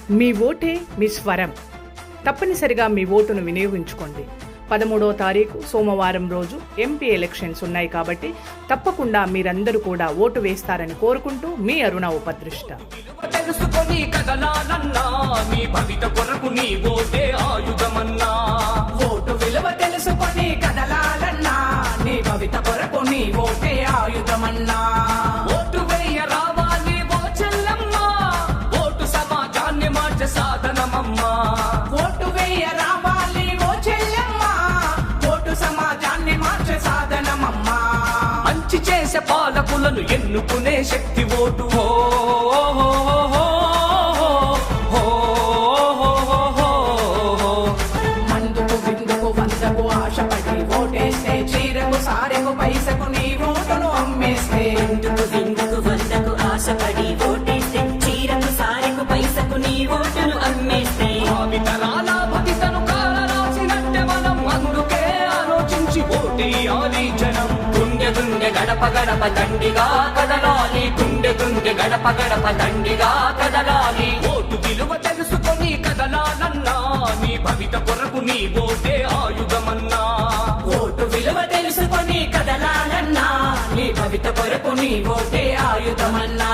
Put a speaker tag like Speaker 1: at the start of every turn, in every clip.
Speaker 1: మీ ఓటే మీ స్వరం. తప్పనిసరిగా మీ ఓటును వినియోగించుకోండి. 13వ తారీఖు సోమవారం రోజు ఎంపీ ఎలక్షన్స్ ఉన్నాయి కాబట్టి తప్పకుండా మీరందరూ కూడా ఓటు వేస్తారని కోరుకుంటూ మీ అరుణ ఉపదృష్ట.
Speaker 2: తెలుసుకొని కదలాలన్నా నీ భవిత కొరకు నీ ఓటే ఆయుధమన్నా.
Speaker 3: ఓటు విలువ తెలుసుకొని కదలాలన్నా నీ భవిత కొరకు నీ ఓటే ఆయుధమన్నా.
Speaker 2: ఓటు వేయ రావాలి ఓ చెల్లమ్మా, ఓటు సమాజాన్ని మార్చే సాధనమమ్మా.
Speaker 3: ఓటు వేయ రావాలి ఓ చెల్లెమ్మా, ఓటు సమాజాన్ని మార్చే సాధనమమ్మా.
Speaker 2: మంచి చేసే పాలకులను ఎన్నుకునే శక్తి ఓటు.
Speaker 3: మందుకు విందుకు వందకు ఆశపడి ఓటేస్తే చీరకు సారెకు పైసకు నీ ఓటును అమ్మేస్తే.
Speaker 4: ఎందుకు విందుకు వందకు ఆశపడి ఓటేస్తే చీరకు సారెకు పైసకు నీ ఓటును అమ్మేస్తే.
Speaker 2: భావితరాల భవితను కాలరాసినట్టే మనం అందుకే ఆలోచించి ఓటేయాలి జనం. గుండె గుండె గడప గడప దండిగా కదలాలి, గుండె గుండె గడప గడప దండిగా కదలాలి. ఓటు విలువ తెలుసుకొని కదలాలన్నా నీ భవిత కొరకు నీ ఓటే ఆయుధమన్నా.
Speaker 3: ఓటు విలువ తెలుసుకొని కదలాలన్నా నీ భవిత కొరకు నీ ఓటే ఆయుధమన్నా.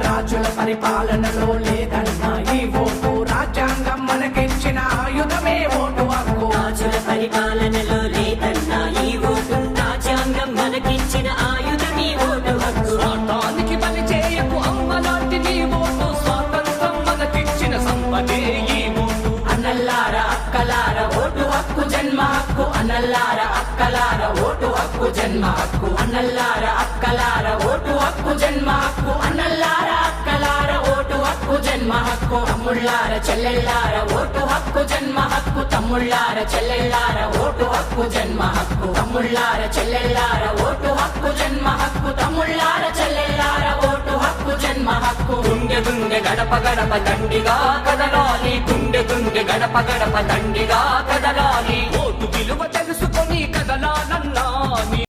Speaker 3: రాజుల పరిపాలనలో లేదన్నా ఈ ఓటు, రాజ్యాంగం మనకిచ్చిన ఆయుధమే ఓటు హక్కు.
Speaker 4: రాజుల పరిపాలనలో లేదన్నా ఈ ఓటు, రాజ్యాంగం మనకిచ్చిన ఆయుధమే ఓటు హక్కు.
Speaker 2: స్వార్థానికి బలి చేయకు అమ్మలాంటి నీ ఓటు, స్వాతంత్రం మనకిచ్చిన సంపదే ఈ ఓటు.
Speaker 3: అన్నల్లార అక్కలార ఓటు హక్కు జన్మ హక్కు. అన్నల్లార అక్కలార ఓటు హక్కు జన్మ హక్కు. అన్నల్లార అక్కలార ఓటు హక్కు జన్మ హక్కు. అన్నల్లార అక్కలార ఓటు హక్కు జన్మ హక్కు. తమ్ముళ్ళార చెల్లెళ్ళార ఓటు హక్కు జన్మ హక్కు. తమ్ముళ్ళార చెల్లెళ్ళార ఓటు హక్కు జన్మ హక్కు. తమ్ముళ్ళార చెల్లెళ్ళార ఓటు హక్కు జన్మ హక్కు. తమ్ముళ్ళార చెల్లెళ్ళార ఓటు హక్కు జన్మ హక్కు.
Speaker 2: గుండె గుండె గడప గడప దండిగా కదలాలి, గుండె గుండె గడప గడప దండిగా